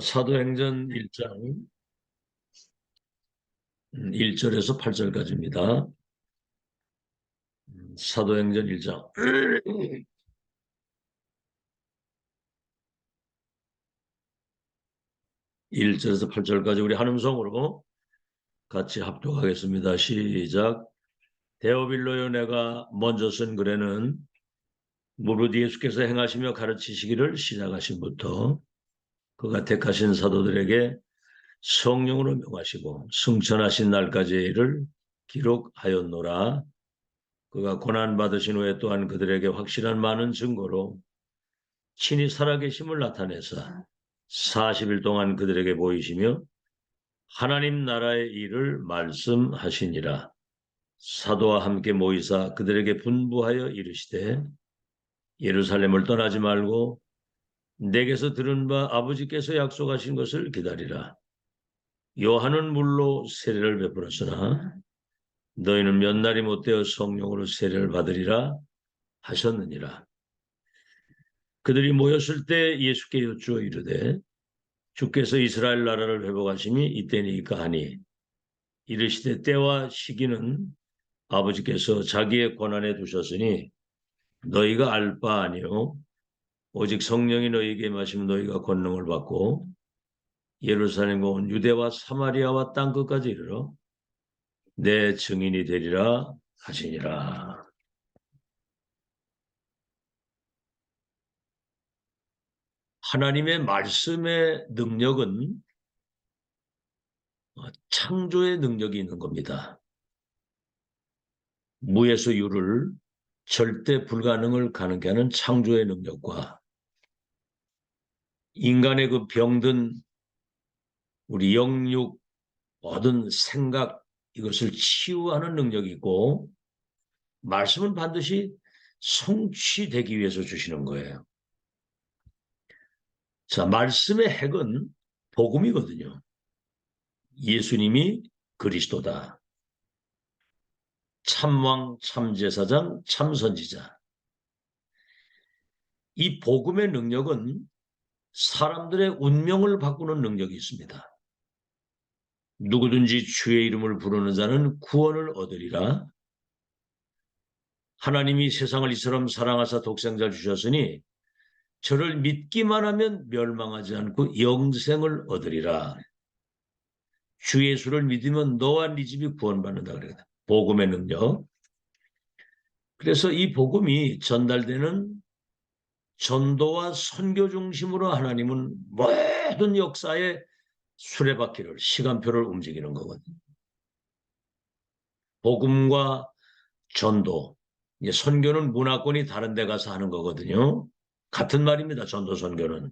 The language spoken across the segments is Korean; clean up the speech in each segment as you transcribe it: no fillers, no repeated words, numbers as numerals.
사도행전 1장 1절에서 8절까지입니다. 사도행전 1장 1절에서 8절까지 우리 한음성으로 같이 합독하겠습니다. 시작. 데오빌로요, 내가 먼저 쓴 글에는 무릇 예수께서 행하시며 가르치시기를 시작하신부터 그가 택하신 사도들에게 성령으로 명하시고 승천하신 날까지의 일을 기록하였노라. 그가 고난받으신 후에 또한 그들에게 확실한 많은 증거로 친히 살아계심을 나타내사 40일 동안 그들에게 보이시며 하나님 나라의 일을 말씀하시니라. 사도와 함께 모이사 그들에게 분부하여 이르시되 예루살렘을 떠나지 말고 내게서 들은 바 아버지께서 약속하신 것을 기다리라. 요한은 물로 세례를 베풀었으나 너희는 몇 날이 못되어 성령으로 세례를 받으리라 하셨느니라. 그들이 모였을 때 예수께 여쭈어 이르되 주께서 이스라엘 나라를 회복하심이 이때니까 하니 이르시되 때와 시기는 아버지께서 자기의 권한에 두셨으니 너희가 알 바 아니요 오직 성령이 너희에게 임하시면 너희가 권능을 받고 예루살렘과 온 유대와 사마리아와 땅끝까지 이르러 내 증인이 되리라 하시니라. 하나님의 말씀의 능력은 창조의 능력이 있는 겁니다. 무에서 유를 절대 불가능을 가능케 하는 창조의 능력과 인간의 그 병든 우리 영육 모든 생각 이것을 치유하는 능력이 있고 말씀은 반드시 성취되기 위해서 주시는 거예요. 자, 말씀의 핵은 복음이거든요. 예수님이 그리스도다. 참왕, 참제사장, 참선지자. 이 복음의 능력은 사람들의 운명을 바꾸는 능력이 있습니다. 누구든지 주의 이름을 부르는 자는 구원을 얻으리라. 하나님이 세상을 이처럼 사랑하사 독생자를 주셨으니 저를 믿기만 하면 멸망하지 않고 영생을 얻으리라. 주 예수를 믿으면 너와 네 집이 구원받는다 그래요. 복음의 능력. 그래서 이 복음이 전달되는 전도와 선교 중심으로 하나님은 모든 역사의 수레바퀴를, 시간표를 움직이는 거거든요. 복음과 전도, 선교는 문화권이 다른 데 가서 하는 거거든요. 같은 말입니다. 전도, 선교는.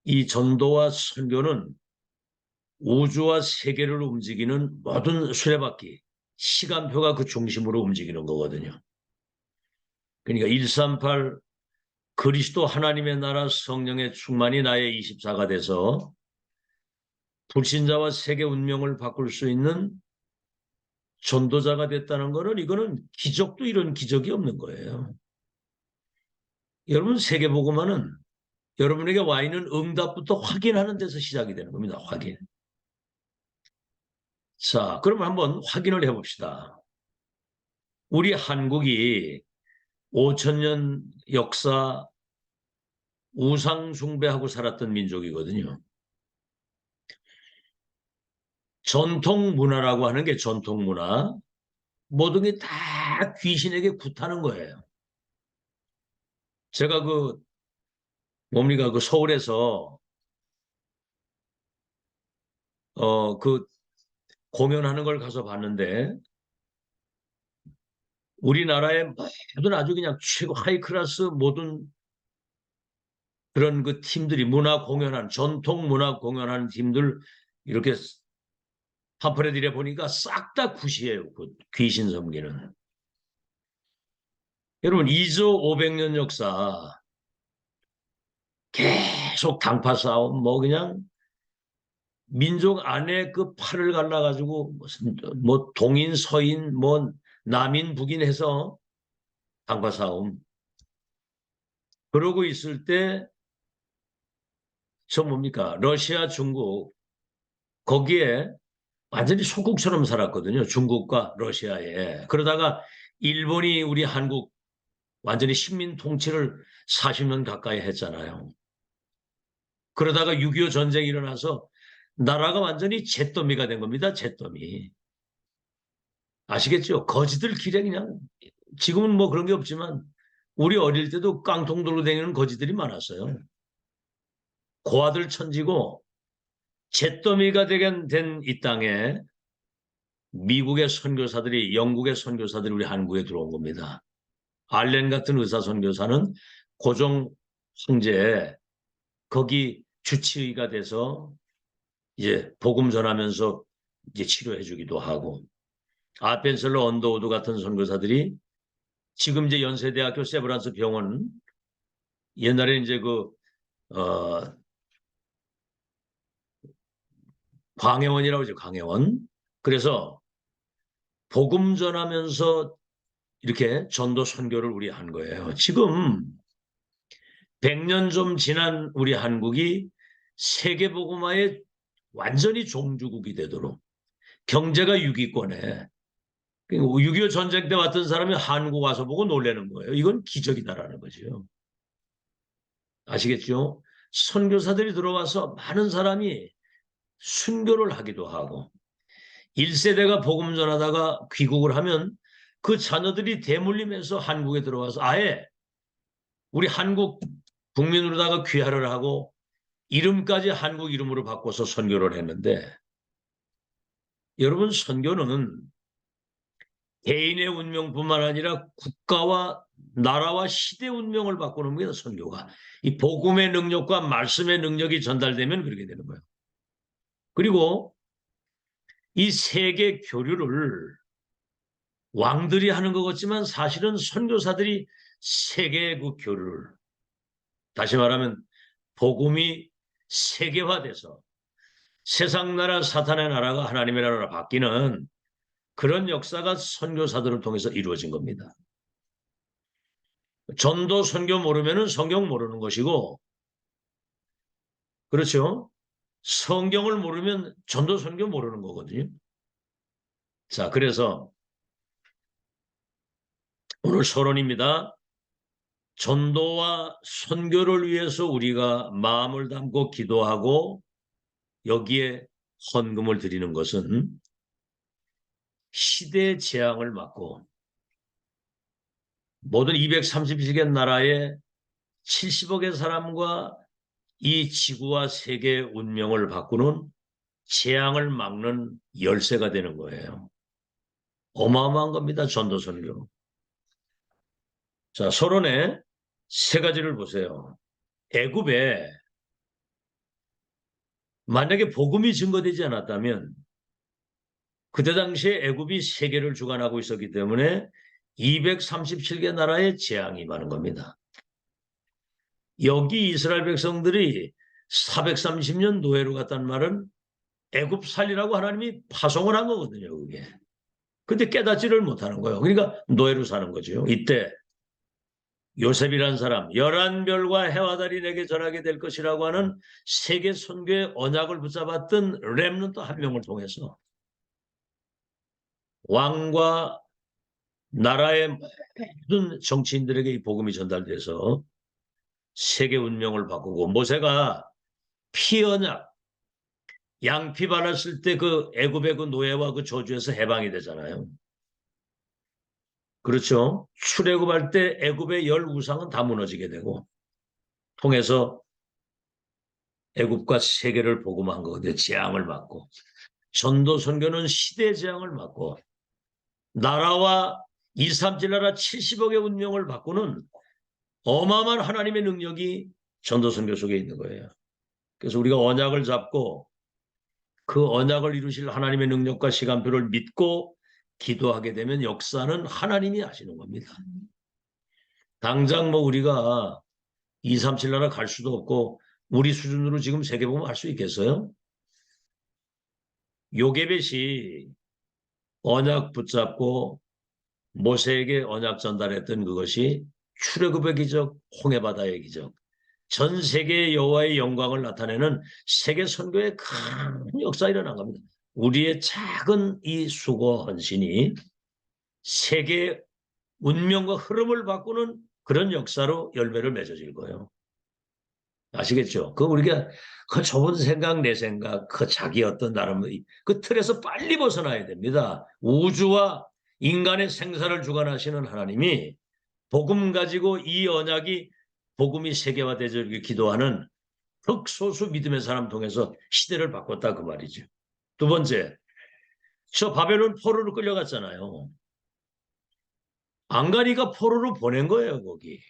이 전도와 선교는 우주와 세계를 움직이는 모든 수레바퀴, 시간표가 그 중심으로 움직이는 거거든요. 그러니까 138 그리스도 하나님의 나라 성령의 충만이 나의 24가 돼서 불신자와 세계 운명을 바꿀 수 있는 전도자가 됐다는 거는 이거는 기적도 이런 기적이 없는 거예요. 여러분 세계복음화는 여러분에게 와 있는 응답부터 확인하는 데서 시작이 되는 겁니다. 확인. 자, 그러면 한번 확인을 해봅시다. 우리 한국이 5,000년 역사 우상 숭배하고 살았던 민족이거든요. 전통 문화라고 하는 게 전통 문화. 모든 게 다 귀신에게 굿하는 거예요. 제가 뭡니까, 서울에서, 공연하는 걸 가서 봤는데, 우리나라의 모든 아주 그냥 최고 하이 클래스 모든 그런 그 팀들이 전통 문화 공연하는 팀들 이렇게 팜플렛 보니까 싹 다 굿이에요. 귀신 섬기는. 여러분, 2조 500년 역사, 계속 당파 싸움, 그냥, 민족 안에 그 팔을 갈라가지고, 무슨, 동인, 서인, 남인, 북인 해서 당파 싸움. 그러고 있을 때 저 뭡니까? 러시아, 중국 거기에 완전히 소국처럼 살았거든요. 중국과 러시아에. 그러다가 일본이 우리 한국 완전히 식민 통치를 40년 가까이 했잖아요. 그러다가 6.25 전쟁이 일어나서 나라가 완전히 잿더미가 된 겁니다. 잿더미. 아시겠죠? 거지들 길에 그냥 지금은 뭐 그런 게 없지만 우리 어릴 때도 깡통 들고 다니는 거지들이 많았어요. 고아들 천지고 잿더미가 된 이 땅에 미국의 선교사들이 영국의 선교사들이 우리 한국에 들어온 겁니다. 알렌 같은 의사 선교사는 고종 황제 거기 주치의가 돼서 이제 복음 전하면서 이제 치료해 주기도 하고 아펜셀러 언더우드 같은 선교사들이 지금 이제 연세대학교 세브란스 병원 옛날에 이제 어, 광해원이라고 하죠. 광해원. 그래서 복음 전하면서 이렇게 전도 선교를 우리 한 거예요. 지금 100년 좀 지난 우리 한국이 세계복음화의 완전히 종주국이 되도록 경제가 6위권에 6.25 전쟁 때 왔던 사람이 한국 와서 보고 놀라는 거예요. 이건 기적이다라는 거죠. 아시겠죠? 선교사들이 들어와서 많은 사람이 순교를 하기도 하고 1세대가 복음 전하다가 귀국을 하면 그 자녀들이 대물림해서 한국에 들어와서 아예 우리 한국 국민으로다가 귀화를 하고 이름까지 한국 이름으로 바꿔서 선교를 했는데 여러분 선교는 개인의 운명뿐만 아니라 국가와 나라와 시대 운명을 바꾸는 겁니다. 선교가. 이 복음의 능력과 말씀의 능력이 전달되면 그렇게 되는 거예요. 그리고 이 세계 교류를 왕들이 하는 것 같지만 사실은 선교사들이 세계의 그 교류를 다시 말하면 복음이 세계화돼서 세상 나라 사탄의 나라가 하나님의 나라로 바뀌는 그런 역사가 선교사들을 통해서 이루어진 겁니다. 전도 선교 모르면은 성경 모르는 것이고 그렇죠? 성경을 모르면 전도 선교 모르는 거거든요. 자, 그래서 오늘 서론입니다. 전도와 선교를 위해서 우리가 마음을 담고 기도하고 여기에 헌금을 드리는 것은 시대의 재앙을 막고 모든 230개 나라의 70억의 사람과 이 지구와 세계의 운명을 바꾸는 재앙을 막는 열쇠가 되는 거예요. 어마어마한 겁니다. 전도 선교. 자, 서론에 세 가지를 보세요. 애굽에 만약에 복음이 증거되지 않았다면 그때 당시에 애굽이 세계를 주관하고 있었기 때문에 237개 나라의 재앙이 많은 겁니다. 여기 이스라엘 백성들이 430년 노예로 갔다는 말은 애굽 살리라고 하나님이 파송을 한 거거든요. 그게. 근데 깨닫지를 못하는 거예요. 그러니까 노예로 사는 거죠. 이때 요셉이란 사람 11별과 해와 달이 내게 전하게 될 것이라고 하는 세계 선교의 언약을 붙잡았던 렘넌트 한 명을 통해서 왕과 나라의 모든 정치인들에게 이 복음이 전달돼서 세계 운명을 바꾸고 모세가 피언약 양피 발랐을 때 그 애굽의 그 노예와 그 저주에서 해방이 되잖아요. 그렇죠. 출애굽할 때 애굽의 열 우상은 다 무너지게 되고 통해서 애굽과 세계를 복음한 거거든요. 재앙을 막고 전도 선교는 시대 재앙을 막고 나라와 237 나라 70억의 운명을 바꾸는 어마어마한 하나님의 능력이 전도 선교 속에 있는 거예요. 그래서 우리가 언약을 잡고 그 언약을 이루실 하나님의 능력과 시간표를 믿고 기도하게 되면 역사는 하나님이 하시는 겁니다. 당장 뭐 우리가 237 나라 갈 수도 없고 우리 수준으로 지금 세계복음 할 수 있겠어요? 요게벳이 언약 붙잡고 모세에게 언약 전달했던 그것이 출애굽의 기적, 홍해바다의 기적, 전 세계의 여호와의 영광을 나타내는 세계 선교의 큰 역사가 일어난 겁니다. 우리의 작은 이 수고 헌신이 세계 운명과 흐름을 바꾸는 그런 역사로 열매를 맺어질 거예요. 아시겠죠? 그 우리가 그 좁은 생각, 내 생각, 그 자기 어떤 나름 그 틀에서 빨리 벗어나야 됩니다. 우주와 인간의 생사를 주관하시는 하나님이 복음 가지고 이 언약이 복음이 세계화되길 기도하는 극소수 믿음의 사람 통해서 시대를 바꿨다 그 말이죠. 두 번째, 저 바벨론 포로로 끌려갔잖아요. 안가니가 포로로 보낸 거예요, 거기.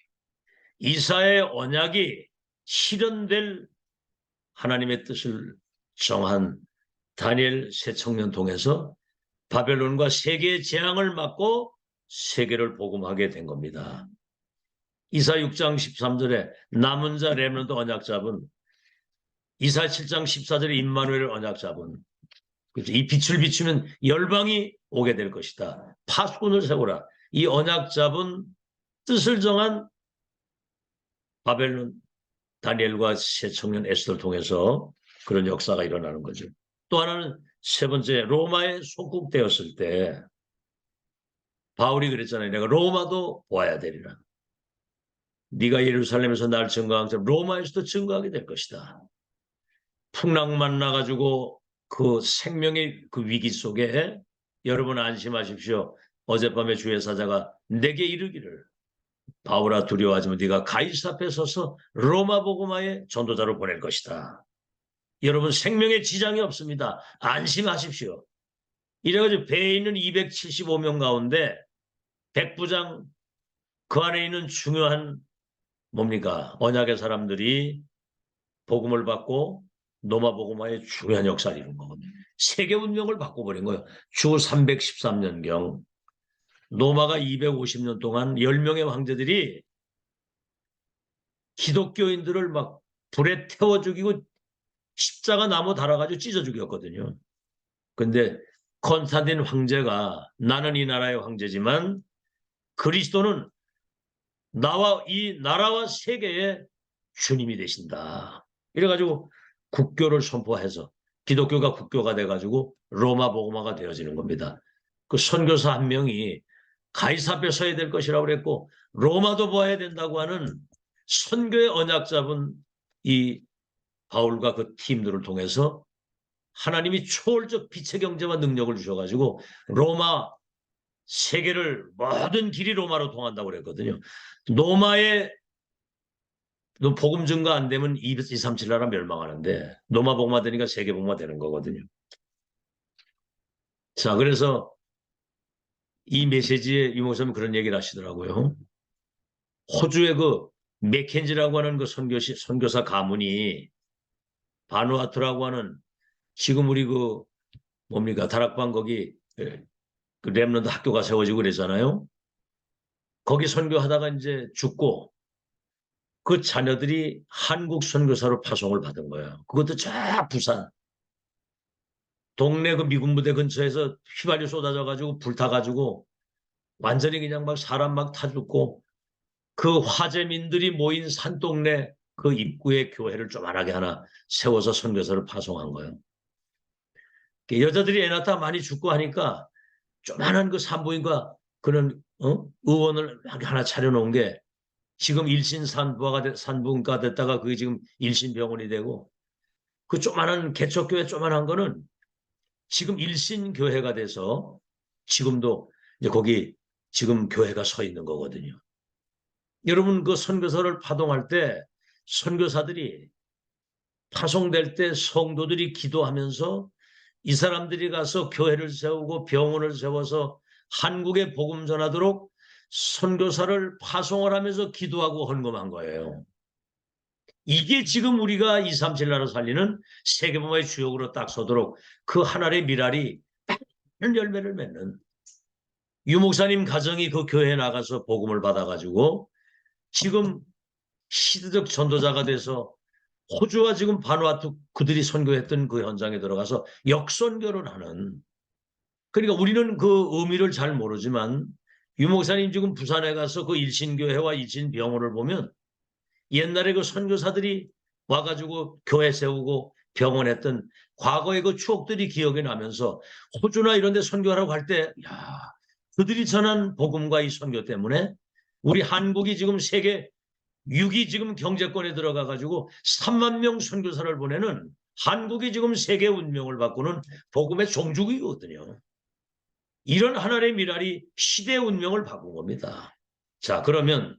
이사의 언약이 실현될 하나님의 뜻을 정한 다니엘 새 청년 통해서 바벨론과 세계의 재앙을 막고 세계를 복음하게 된 겁니다. 이사 6장 13절에 남은 자 렘넌트 언약 잡은, 이사 7장 14절에 임마누엘 언약 잡은, 이 빛을 비추면 열방이 오게 될 것이다. 파수꾼을 세우라. 이 언약 잡은 뜻을 정한 바벨론 다니엘과 새 청년 에스더를 통해서 그런 역사가 일어나는 거죠. 또 하나는 세 번째, 로마에 속국되었을 때 바울이 그랬잖아요. 내가 로마도 와야 되리라. 네가 예루살렘에서 날 증거한 것처럼 로마에서도 증거하게 될 것이다. 풍랑만 나가지고 그 생명의 그 위기 속에 여러분 안심하십시오. 어젯밤에 주의 사자가 내게 이르기를 바울아 두려워하지 마. 네가 가이사 앞에 서서 로마 복음화의 전도자로 보낼 것이다. 여러분 생명에 지장이 없습니다. 안심하십시오. 이래가지고 배에 있는 275명 가운데 백부장 그 안에 있는 중요한 뭡니까? 언약의 사람들이 복음을 받고 로마 복음화의 중요한 역사를 이룬 거거든요. 세계 운명을 바꿔버린 거예요. 주 313년경 로마가 250년 동안 10명의 황제들이 기독교인들을 막 불에 태워 죽이고 십자가 나무 달아가지고 찢어 죽였거든요. 근데 컨스탄틴 황제가 나는 이 나라의 황제지만 그리스도는 나와 이 나라와 세계의 주님이 되신다. 이래가지고 국교를 선포해서 기독교가 국교가 돼가지고 로마 복음화가 되어지는 겁니다. 그 선교사 한 명이 가이사 앞에 서야 될 것이라고 그랬고 로마도 봐야 된다고 하는 선교의 언약 잡은 이 바울과 그 팀들을 통해서 하나님이 초월적 빛의 경제와 능력을 주셔가지고 로마 세계를 모든 길이 로마로 통한다고 그랬거든요. 로마의 복음 증가 안 되면 237 나라 멸망하는데 로마 복음화 되니까 세계 복음화 되는 거거든요. 자, 그래서 이 메시지에 유 목사님 그런 얘기를 하시더라고요. 호주의 그 맥켄지라고 하는 그 선교사 가문이 바누아투라고 하는 지금 우리 그 뭡니까 다락방 거기 그 렘넌트 학교가 세워지고 그랬잖아요. 거기 선교하다가 이제 죽고 그 자녀들이 한국 선교사로 파송을 받은 거예요. 그것도 저 부산 동네 그 미군 부대 근처에서 휘발유 쏟아져가지고 불타가지고 완전히 그냥 막 사람 막 타 죽고 그 화재민들이 모인 산동네 그 입구에 교회를 조만하게 하나 세워서 선교사를 파송한 거예요. 여자들이 애 낳다 많이 죽고 하니까 조만한 그 산부인과 그런 의원을 하나 차려놓은 게 지금 일신 산부인과 됐다가 그게 지금 일신병원이 되고 그 조만한 개척교회 조만한 거는 지금 일신교회가 돼서 지금도 이제 거기 지금 교회가 서 있는 거거든요. 여러분 그 선교사를 파송할 때 선교사들이 파송될 때 성도들이 기도하면서 이 사람들이 가서 교회를 세우고 병원을 세워서 한국에 복음 전하도록 선교사를 파송을 하면서 기도하고 헌금한 거예요. 이게 지금 우리가 237 나라 살리는 세계복음화의 주역으로 딱 서도록 그 하나의 미랄이 많은 열매를 맺는 유 목사님 가정이 그 교회에 나가서 복음을 받아가지고 지금 시대적 전도자가 돼서 호주와 지금 바누아투 그들이 선교했던 그 현장에 들어가서 역선교를 하는 그러니까 우리는 그 의미를 잘 모르지만 유 목사님 지금 부산에 가서 그 일신교회와 일신병원을 보면 옛날에 그 선교사들이 와가지고 교회 세우고 병원했던 과거의 그 추억들이 기억이 나면서 호주나 이런 데 선교하라고 할 때, 야, 그들이 전한 복음과 이 선교 때문에 우리 한국이 지금 세계 6위 지금 경제권에 들어가가지고 3만 명 선교사를 보내는 한국이 지금 세계 운명을 바꾸는 복음의 종주국이거든요. 이런 하나님의 미랄이 시대의 운명을 바꾼 겁니다. 자, 그러면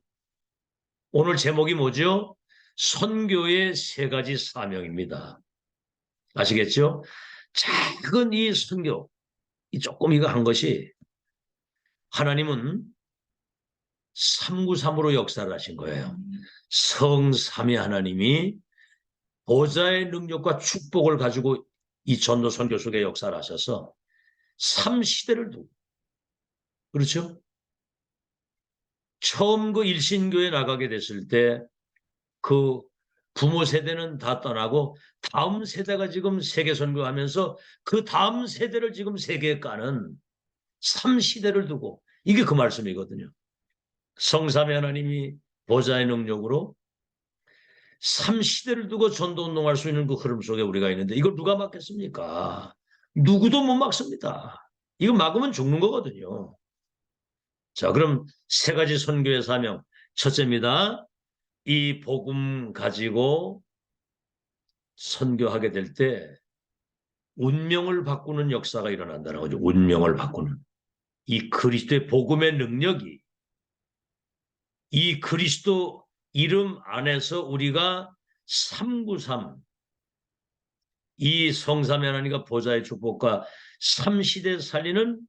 오늘 제목이 뭐죠? 선교의 세 가지 사명입니다. 아시겠죠? 작은 이 선교, 조금 이거 한 것이 하나님은 393으로 역사를 하신 거예요. 성삼위 하나님이 보좌의 능력과 축복을 가지고 이 전도 선교 속에 역사를 하셔서 3시대를 두고, 그렇죠? 처음 그 일신교에 나가게 됐을 때 그 부모 세대는 다 떠나고 다음 세대가 지금 세계 선교하면서 그 다음 세대를 지금 세계에 까는 3시대를 두고, 이게 그 말씀이거든요. 성삼위 하나님이 보좌의 능력으로 3시대를 두고 전도 운동할 수 있는 그 흐름 속에 우리가 있는데 이걸 누가 막겠습니까? 누구도 못 막습니다. 이거 막으면 죽는 거거든요. 자, 그럼 세 가지 선교의 사명. 첫째입니다. 이 복음 가지고 선교하게 될 때 운명을 바꾸는 역사가 일어난다는 거죠. 운명을 바꾸는. 이 그리스도의 복음의 능력이 이 그리스도 이름 안에서 우리가 393, 이 성삼위 하나님과 보좌의 축복과 3시대 살리는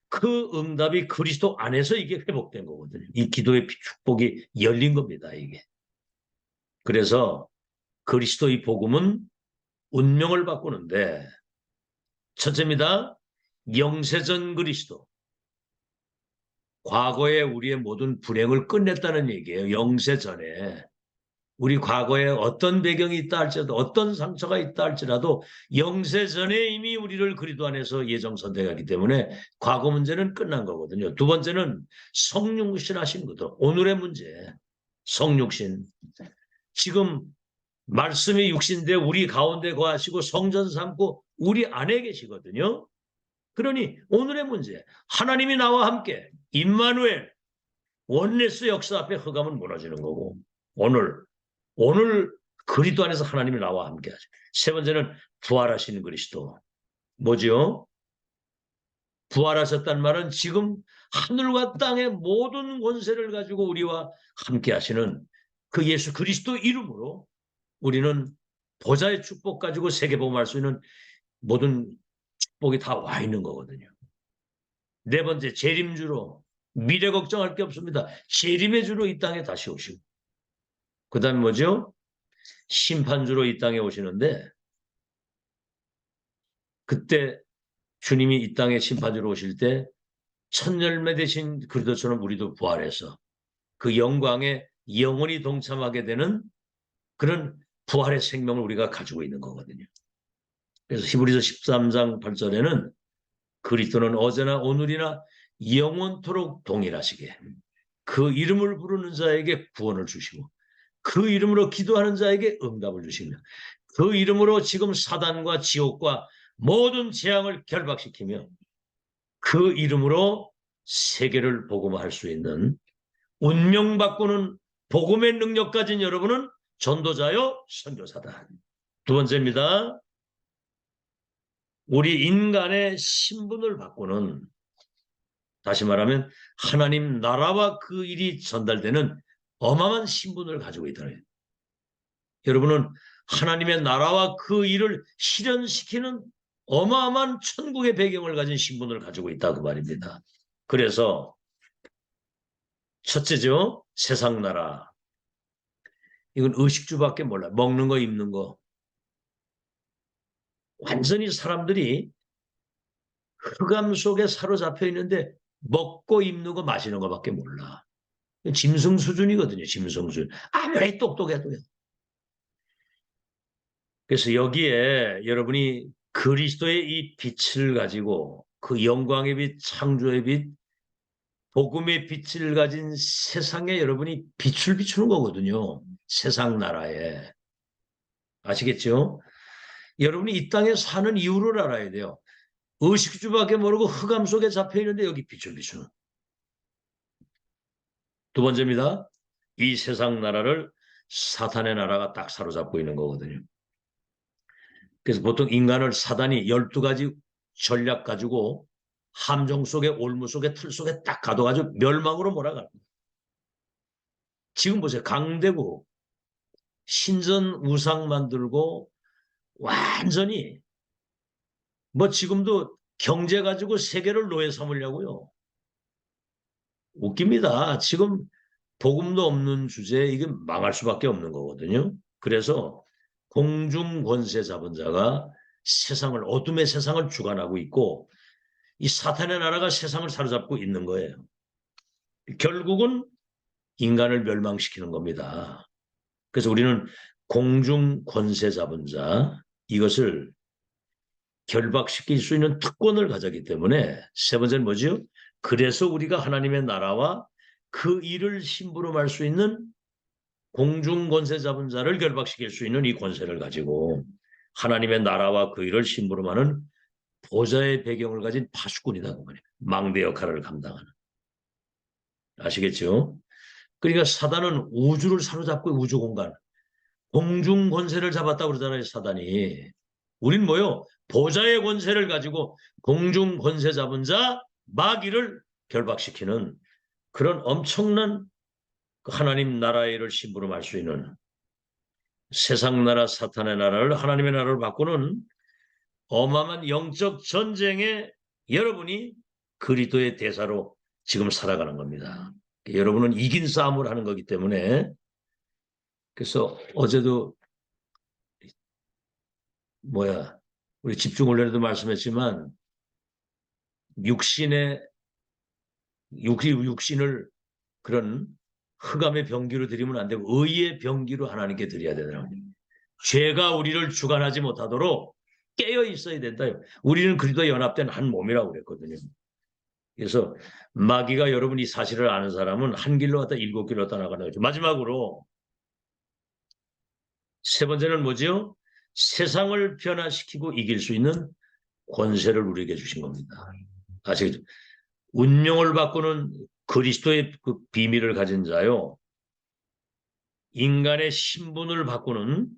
그 응답이 그리스도 안에서 이게 회복된 거거든요. 이 기도의 축복이 열린 겁니다, 이게. 그래서 그리스도의 복음은 운명을 바꾸는데, 첫째입니다. 영세전 그리스도. 과거에 우리의 모든 불행을 끝냈다는 얘기예요. 영세전에. 우리 과거에 어떤 배경이 있다 할지라도 어떤 상처가 있다 할지라도 영세전에 이미 우리를 그리스도 안에서 예정 선택하기 때문에 과거 문제는 끝난 거거든요. 두 번째는 성육신 하신 거죠. 오늘의 문제. 성육신. 지금 말씀이 육신대 우리 가운데 거하시고 성전 삼고 우리 안에 계시거든요. 그러니 오늘의 문제. 하나님이 나와 함께 임마누엘 원네스 역사 앞에 흑암은 무너지는 거고 오늘 그리스도 안에서 하나님이 나와 함께하죠. 세 번째는 부활하시는 그리스도. 뭐지요? 부활하셨단 말은 지금 하늘과 땅의 모든 권세를 가지고 우리와 함께하시는 그 예수 그리스도 이름으로 우리는 보좌의 축복 가지고 세계복음할 수 있는 모든 축복이 다 와 있는 거거든요. 네 번째, 재림주로 미래 걱정할 게 없습니다. 재림의 주로 이 땅에 다시 오시고, 그 다음에 뭐죠? 심판주로 이 땅에 오시는데 그때 주님이 이 땅에 심판주로 오실 때 첫 열매 되신 그리스도처럼 우리도 부활해서 그 영광에 영원히 동참하게 되는 그런 부활의 생명을 우리가 가지고 있는 거거든요. 그래서 히브리서 13장 8절에는 그리스도는 어제나 오늘이나 영원토록 동일하시게 그 이름을 부르는 자에게 구원을 주시고 그 이름으로 기도하는 자에게 응답을 주시며 그 이름으로 지금 사단과 지옥과 모든 재앙을 결박시키며 그 이름으로 세계를 복음화할 수 있는 운명 바꾸는 복음의 능력 가진 여러분은 전도자요 선교사다. 두 번째입니다. 우리 인간의 신분을 바꾸는, 다시 말하면 하나님 나라와 그 일이 전달되는 어마어마한 신분을 가지고 있다는 거예요. 여러분은 하나님의 나라와 그 일을 실현시키는 어마어마한 천국의 배경을 가진 신분을 가지고 있다 그 말입니다. 그래서 첫째죠. 세상 나라. 이건 의식주밖에 몰라. 먹는 거 입는 거. 완전히 사람들이 흑암 속에 사로잡혀 있는데 먹고 입는 거 마시는 거밖에 몰라. 짐승 수준이거든요. 짐승 수준. 아무리 똑똑해도요. 그래서 여기에 여러분이 그리스도의 이 빛을 가지고 그 영광의 빛, 창조의 빛, 복음의 빛을 가진 세상에 여러분이 빛을 비추는 거거든요. 세상 나라에. 아시겠죠? 여러분이 이 땅에 사는 이유를 알아야 돼요. 의식주밖에 모르고 흑암 속에 잡혀 있는데 여기 빛을 비추는. 두 번째입니다. 이 세상 나라를 사탄의 나라가 딱 사로잡고 있는 거거든요. 그래서 보통 인간을 사단이 12가지 전략 가지고 함정 속에 올무 속에 틀 속에 딱 가둬가지고 멸망으로 몰아가는 거예요. 지금 보세요. 강대국 신전 우상 만들고 완전히 뭐 지금도 경제 가지고 세계를 노예 삼으려고요. 웃깁니다. 지금 복음도 없는 주제에 이게 망할 수밖에 없는 거거든요. 그래서 공중 권세 잡은 자가 세상을 어둠의 세상을 주관하고 있고 이 사탄의 나라가 세상을 사로잡고 있는 거예요. 결국은 인간을 멸망시키는 겁니다. 그래서 우리는 공중 권세 잡은 자 이것을 결박시킬 수 있는 특권을 가졌기 때문에 세 번째는 뭐죠? 그래서 우리가 하나님의 나라와 그 일을 심부름할 수 있는 공중 권세 잡은 자를 결박시킬 수 있는 이 권세를 가지고 하나님의 나라와 그 일을 심부름하는 보좌의 배경을 가진 파수꾼이다 그 말이에요. 망대 역할을 감당하는. 아시겠죠? 그러니까 사단은 우주를 사로잡고 우주 공간, 공중 권세를 잡았다고 그러잖아요, 사단이. 우린 뭐요? 보좌의 권세를 가지고 공중 권세 잡은 자 마귀를 결박시키는 그런 엄청난 하나님 나라의 일을 심부름할 수 있는 세상 나라 사탄의 나라를 하나님의 나라로 바꾸는 어마어마한 영적 전쟁에 여러분이 그리스도의 대사로 지금 살아가는 겁니다. 여러분은 이긴 싸움을 하는 거기 때문에 그래서 어제도 우리 집중훈련에도 말씀했지만 육신을 그런 흑암의 병기로 드리면 안 되고 의의 병기로 하나님께 드려야 되더라고요. 죄가 우리를 주관하지 못하도록 깨어 있어야 된다요. 우리는 그리스도와 연합된 한 몸이라고 그랬거든요. 그래서 마귀가 여러분 이 사실을 아는 사람은 한 길로 갔다 7길로 떠나가는 거죠. 마지막으로 세 번째는 뭐죠? 세상을 변화시키고 이길 수 있는 권세를 우리에게 주신 겁니다. 아시겠죠? 운명을 바꾸는 그리스도의 그 비밀을 가진 자요. 인간의 신분을 바꾸는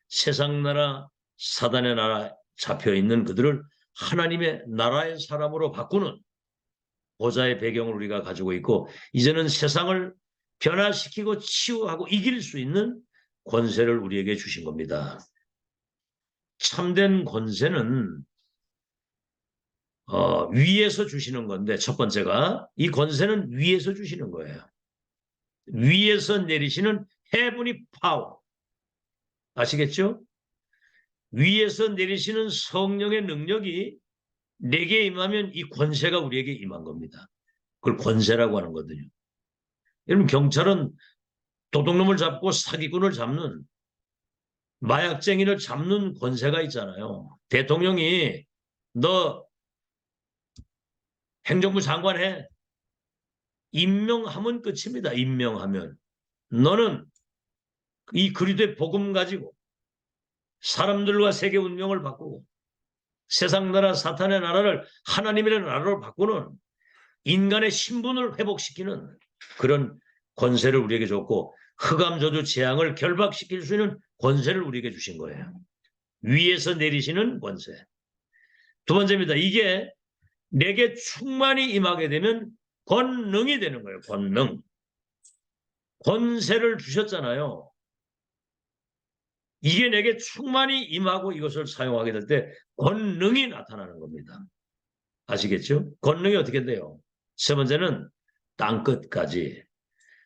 세상 나라, 사단의 나라 잡혀있는 그들을 하나님의 나라의 사람으로 바꾸는 보좌의 배경을 우리가 가지고 있고 이제는 세상을 변화시키고 치유하고 이길 수 있는 권세를 우리에게 주신 겁니다. 참된 권세는 위에서 주시는 건데 첫 번째가 이 권세는 위에서 주시는 거예요. 위에서 내리시는 heavenly power. 아시겠죠? 위에서 내리시는 성령의 능력이 내게 임하면 이 권세가 우리에게 임한 겁니다. 그걸 권세라고 하는 거거든요. 여러분 경찰은 도둑놈을 잡고 사기꾼을 잡는 마약쟁이를 잡는 권세가 있잖아요. 대통령이 너 행정부 장관 해. 임명하면 끝입니다. 임명하면. 너는 이 그리스도의 복음 가지고 사람들과 세계 운명을 바꾸고 세상 나라 사탄의 나라를 하나님의 나라로 바꾸는 인간의 신분을 회복시키는 그런 권세를 우리에게 줬고 흑암 저주 재앙을 결박시킬 수 있는 권세를 우리에게 주신 거예요. 위에서 내리시는 권세. 두 번째입니다. 이게 내게 충만히 임하게 되면 권능이 되는 거예요. 권능. 권세를 주셨잖아요. 이게 내게 충만히 임하고 이것을 사용하게 될 때 권능이 나타나는 겁니다. 아시겠죠? 권능이 어떻게 돼요? 세 번째는 땅끝까지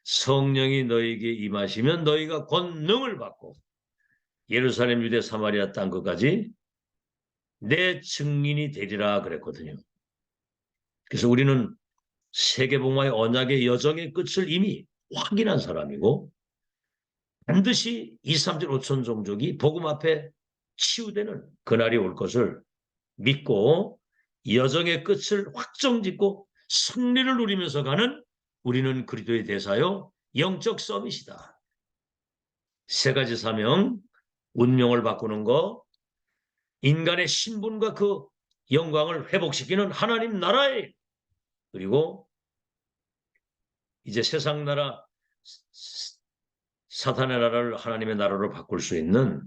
성령이 너에게 임하시면 너희가 권능을 받고 예루살렘, 유대, 사마리아 땅끝까지 내 증인이 되리라 그랬거든요. 그래서 우리는 세계복음화의 언약의 여정의 끝을 이미 확인한 사람이고 반드시 2, 3, 7, 5천 종족이 복음 앞에 치유되는 그날이 올 것을 믿고 여정의 끝을 확정짓고 승리를 누리면서 가는 우리는 그리스도의 대사요 영적 서밋이다. 세 가지 사명, 운명을 바꾸는 거, 인간의 신분과 그 영광을 회복시키는 하나님 나라의, 그리고 이제 세상 나라, 사탄의 나라를 하나님의 나라로 바꿀 수 있는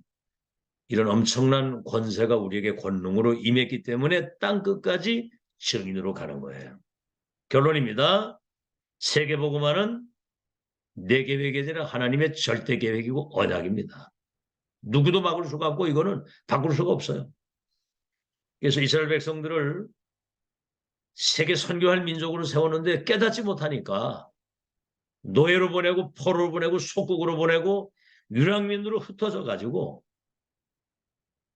이런 엄청난 권세가 우리에게 권능으로 임했기 때문에 땅 끝까지 증인으로 가는 거예요. 결론입니다. 세계복음화는 내 계획이 아니라 하나님의 절대 계획이고 언약입니다. 누구도 막을 수가 없고 이거는 바꿀 수가 없어요. 그래서 이스라엘 백성들을 세계 선교할 민족으로 세웠는데 깨닫지 못하니까 노예로 보내고 포로로 보내고 속국으로 보내고 유랑민으로 흩어져 가지고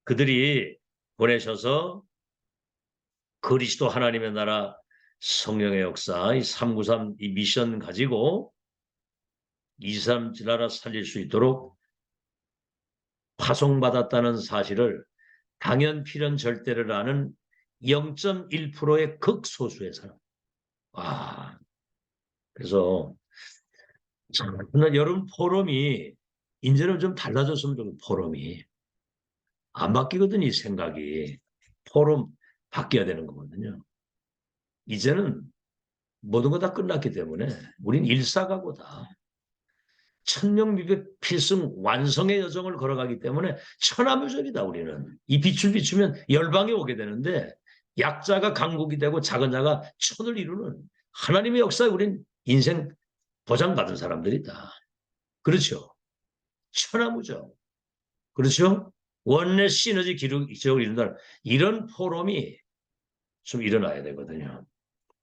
그들이 보내셔서 그리스도 하나님의 나라 성령의 역사 이 393 이 미션 가지고 2, 3 나라 살릴 수 있도록 파송받았다는 사실을 당연 필연 절대를 아는 0.1%의 극소수의 사람. 와, 그래서 여러분 포럼이 이제는 좀 달라졌으면 좋겠어요. 포럼이 안 바뀌거든요. 이 생각이 포럼 바뀌어야 되는 거거든요. 이제는 모든 거 다 끝났기 때문에 우린 일사가고다. 천명미백 필승 완성의 여정을 걸어가기 때문에 천하무적이다. 우리는 이 빛을 비추면 열방이 오게 되는데 약자가 강국이 되고 작은 자가 천을 이루는 하나님의 역사에 우린 인생 보장받은 사람들이다. 그렇죠? 천하무적. 그렇죠? 원내 시너지 기록을 이룬다. 이런 포럼이 좀 일어나야 되거든요.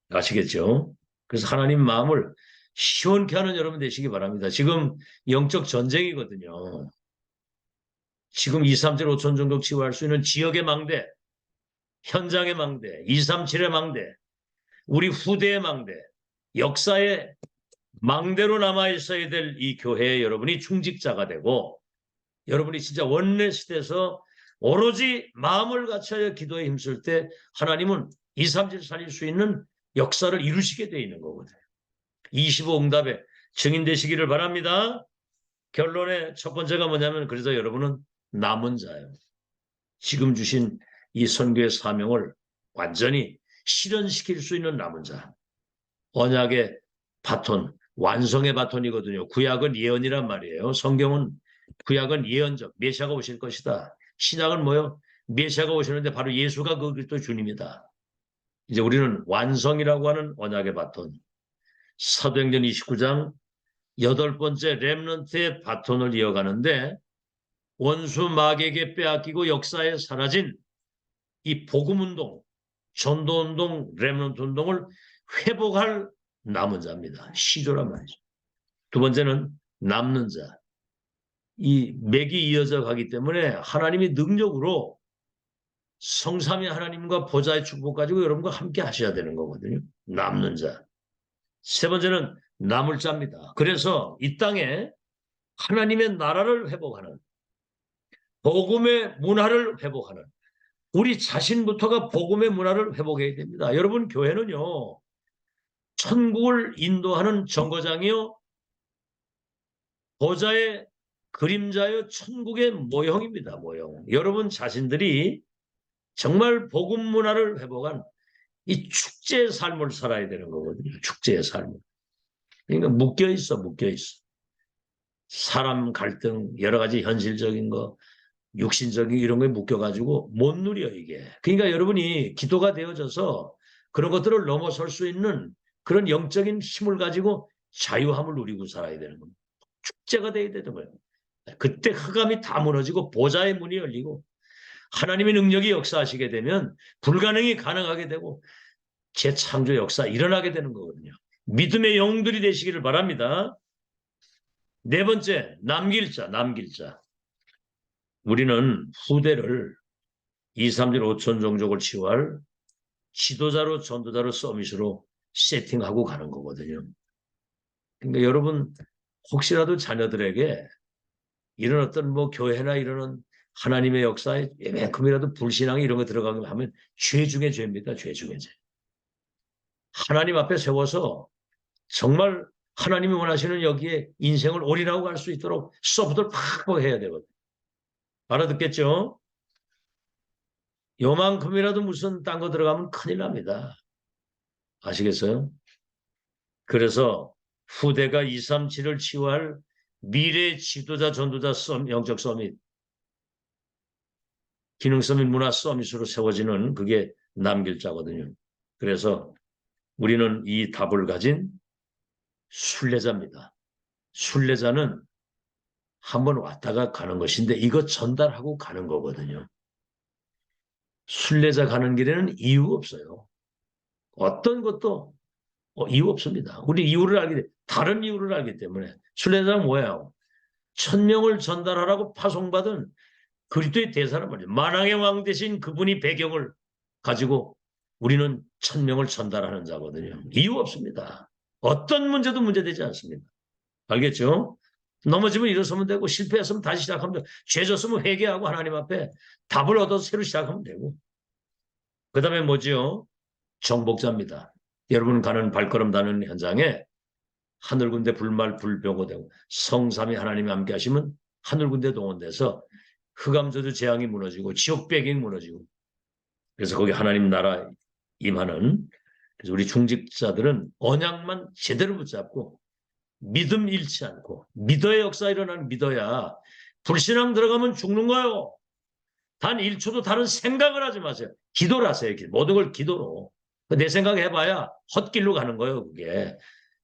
아시겠죠? 그래서 하나님 마음을 시원케 하는 여러분 되시기 바랍니다. 지금 영적 전쟁이거든요. 지금 237, 5천 정도 치유할 수 있는 지역의 망대, 현장의 망대, 237의 망대, 우리 후대의 망대, 역사의 망대로 남아있어야 될 이 교회에 여러분이 중직자가 되고 여러분이 진짜 원내시대에서 오로지 마음을 갖춰야 기도에 힘쓸 때 하나님은 237 살릴 수 있는 역사를 이루시게 돼 있는 거거든요. 25응답에 증인되시기를 바랍니다. 결론의 첫 번째가 뭐냐면 그래서 여러분은 남은 자예요. 지금 주신 이 선교의 사명을 완전히 실현시킬 수 있는 남은 자. 언약의 바톤, 완성의 바톤이거든요. 구약은 예언이란 말이에요. 성경은 구약은 예언적, 메시아가 오실 것이다. 신약은 뭐요? 메시아가 오시는데 바로 예수가 그 그리스도 주님이다. 이제 우리는 완성이라고 하는 언약의 바톤. 사도행전 29장 8번째 렘넌트의 바톤을 이어가는데 원수 마귀에게 빼앗기고 역사에 사라진 이 복음운동, 전도운동, 렘넌트 운동을 회복할 남은 자입니다. 시조란 말이죠. 두 번째는 남는 자. 이 맥이 이어져 가기 때문에 하나님이 능력으로 성삼위 하나님과 보좌의 축복 가지고 여러분과 함께 하셔야 되는 거거든요. 남는 자. 세 번째는 남을 자입니다. 그래서 이 땅에 하나님의 나라를 회복하는 복음의 문화를 회복하는 우리 자신부터가 복음의 문화를 회복해야 됩니다. 여러분 교회는요. 천국을 인도하는 정거장이요. 보좌의 그림자요. 천국의 모형입니다. 모형. 여러분 자신들이 정말 복음 문화를 회복한 이 축제의 삶을 살아야 되는 거거든요. 축제의 삶을. 그러니까 묶여있어. 사람 갈등, 여러 가지 현실적인 거, 육신적인 이런 거에 묶여가지고 못 누려 이게. 그러니까 여러분이 기도가 되어져서 그런 것들을 넘어설 수 있는 그런 영적인 힘을 가지고 자유함을 누리고 살아야 되는 겁니다. 축제가 돼야 되는 거예요. 그때 흑암이 다 무너지고 보좌의 문이 열리고 하나님의 능력이 역사하시게 되면 불가능이 가능하게 되고 재창조 역사 일어나게 되는 거거든요. 믿음의 영웅들이 되시기를 바랍니다. 네 번째, 남길 자. 우리는 후대를 2, 3질 5천 종족을 치유할 지도자로 전도자로 서밋으로 세팅하고 가는 거거든요. 그러니까 여러분 혹시라도 자녀들에게 이런 어떤 뭐 교회나 이런 하나님의 역사에 에만큼이라도 불신앙이 이런 거 들어가면 하면 죄 중에 죄입니다. 죄 중에 죄. 하나님 앞에 세워서 정말 하나님이 원하시는 여기에 인생을 올인하고 갈 수 있도록 서브들 팍팍 해야 되거든요. 알아듣겠죠? 요만큼이라도 무슨 딴 거 들어가면 큰일 납니다. 아시겠어요? 그래서 후대가 237을 치유할 미래 지도자 전도자 영적 서밋, 기능 서밋 문화 서밋으로 세워지는 그게 남길자거든요. 그래서 우리는 이 답을 가진 순례자입니다. 순례자는 한번 왔다가 가는 것인데 이거 전달하고 가는 거거든요. 순례자 가는 길에는 이유가 없어요. 어떤 것도 이유 없습니다. 우리 이유를 다른 이유를 알기 때문에. 순례자는 뭐예요? 1000명을 전달하라고 파송받은 그리스도의 대사란 말이에요. 만왕의 왕 대신 그분이 배경을 가지고 우리는 1000명을 전달하는 자거든요. 이유 없습니다. 어떤 문제도 문제되지 않습니다. 알겠죠? 넘어지면 일어서면 되고 실패했으면 다시 시작하면 되고 죄 졌으면 회개하고 하나님 앞에 답을 얻어서 새로 시작하면 되고 그 다음에 뭐지요? 정복자입니다. 여러분 가는 발걸음 다는 현장에 하늘 군대 불말 불병호되고 성삼위 하나님이 함께 하시면 하늘 군대 동원돼서 흑암저주 재앙이 무너지고 지옥 배경이 무너지고 그래서 거기 하나님 나라 임하는 그래서 우리 중직자들은 언약만 제대로 붙잡고 믿음 잃지 않고 믿어야 역사 일어나는 믿어야 불신앙 들어가면 죽는 거예요. 단 1초도 다른 생각을 하지 마세요. 기도를 하세요. 모든 걸 기도로. 내 생각 해봐야 헛길로 가는 거예요. 그게.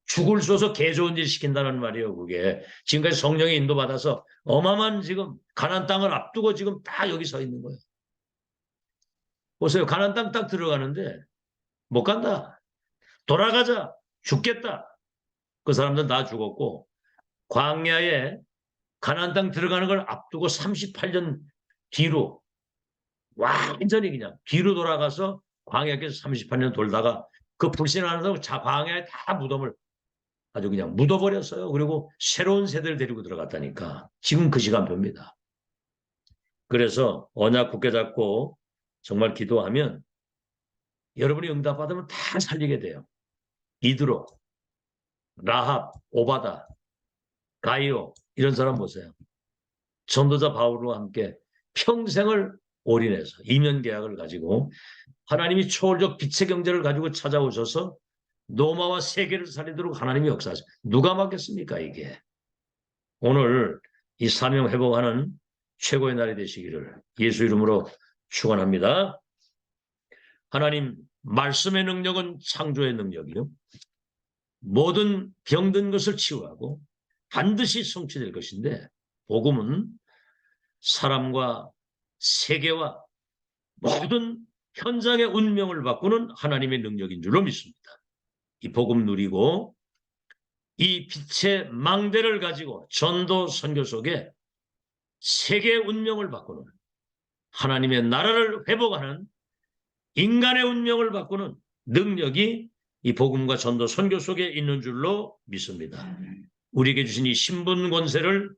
죽을 쏘서 개 좋은 일 시킨다는 말이에요. 그게. 지금까지 성령의 인도받아서 어마어마한 지금 가나안 땅을 앞두고 지금 다 여기 서 있는 거예요. 보세요. 가나안 땅 딱 들어가는데 못 간다. 돌아가자. 죽겠다. 그 사람들은 다 죽었고 광야에 가나안 땅 들어가는 걸 앞두고 38년 뒤로 완전히 그냥 뒤로 돌아가서 광야에서 38년 돌다가 그 불신하는 사람 광야에 다 무덤을 아주 그냥 묻어버렸어요. 그리고 새로운 세대를 데리고 들어갔다니까. 지금 그 시간표입니다. 그래서 언약 굳게 잡고 정말 기도하면 여러분이 응답받으면 다 살리게 돼요. 이드로, 라합, 오바다, 가이오 이런 사람 보세요. 전도자 바울과 함께 평생을 올인해서 이면 계약을 가지고 하나님이 초월적 빛의 경제를 가지고 찾아오셔서 노마와 세계를 살리도록 하나님이 역사하셔. 누가 막겠습니까 이게. 오늘 이 사명 회복하는 최고의 날이 되시기를 예수 이름으로 축원합니다. 하나님 말씀의 능력은 창조의 능력이요. 모든 병든 것을 치유하고 반드시 성취될 것인데 복음은 사람과 세계와 모든 현장의 운명을 바꾸는 하나님의 능력인 줄로 믿습니다. 이 복음 누리고 이 빛의 망대를 가지고 전도 선교 속에 세계의 운명을 바꾸는 하나님의 나라를 회복하는 인간의 운명을 바꾸는 능력이 이 복음과 전도 선교 속에 있는 줄로 믿습니다. 우리에게 주신 이 신분 권세를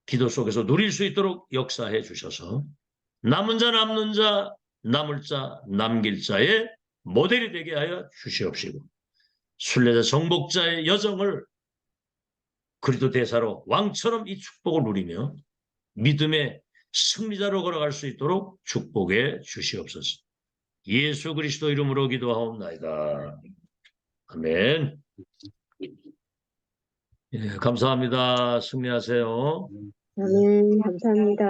기도 속에서 누릴 수 있도록 역사해 주셔서 남은 자 남는 자 남을 자 남길 자의 모델이 되게 하여 주시옵시고 순례자 정복자의 여정을 그리스도 대사로 왕처럼 이 축복을 누리며 믿음의 승리자로 걸어갈 수 있도록 축복해 주시옵소서. 예수 그리스도 이름으로 기도하옵나이다. 아멘. 예, 감사합니다. 승리하세요. 감사합니다.